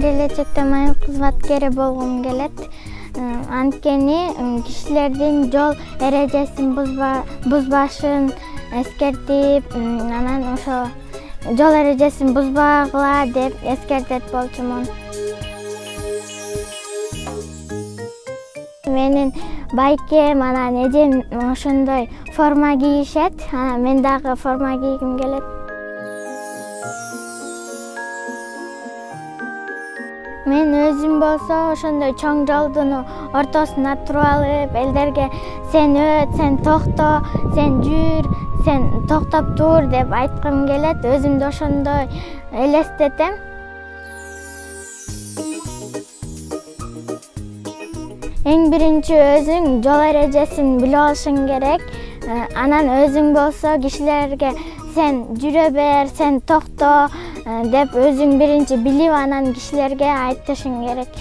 келечекте майым кызматкери болгум келет. Анткени кишилердин жол эрежесин бузбашын эскертип, анан ошо жол эрежесин бузбагыла деп эскертет болчумун. Менин байкем, анан эжем ошондой форма кийишет. Анан мен дагы форма кийгим келет. Мен өзүм болсо ошондой чоң жолдун ортосуна туруп алып, элдерге сен өт, сен токто, сен жүр, сен токтоп тур деп айткым келет. Өзүмдү ошондой элестетем. Эң биринчи өзүң жол эрежесин билип алышың керек. Анан өзүң болсо кишилерге сен жүрө бер, сен токто деп өзүң биринчи билип, анан кишилерге айтышың керек.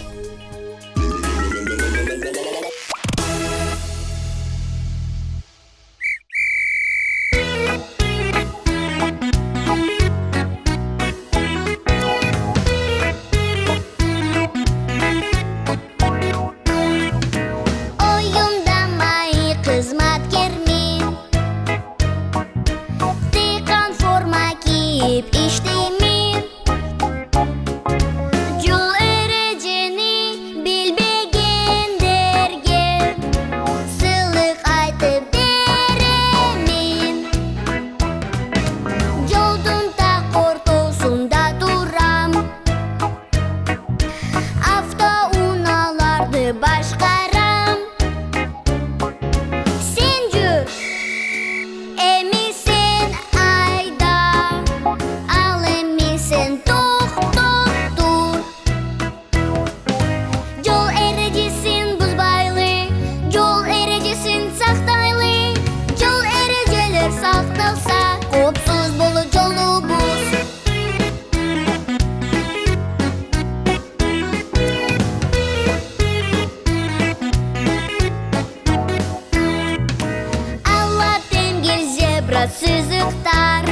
Сызыктар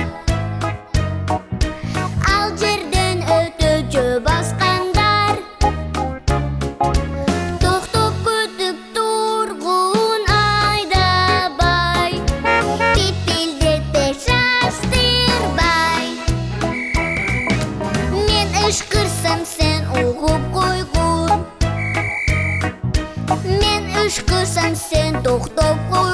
ал жерден өтөчү баскандар, токтоп күтүп тургун айдабай, пипилдетпей шаштырбай. Мен ышкырсам сен угуп койгун, мен ышкырсам сен токтоп койгун.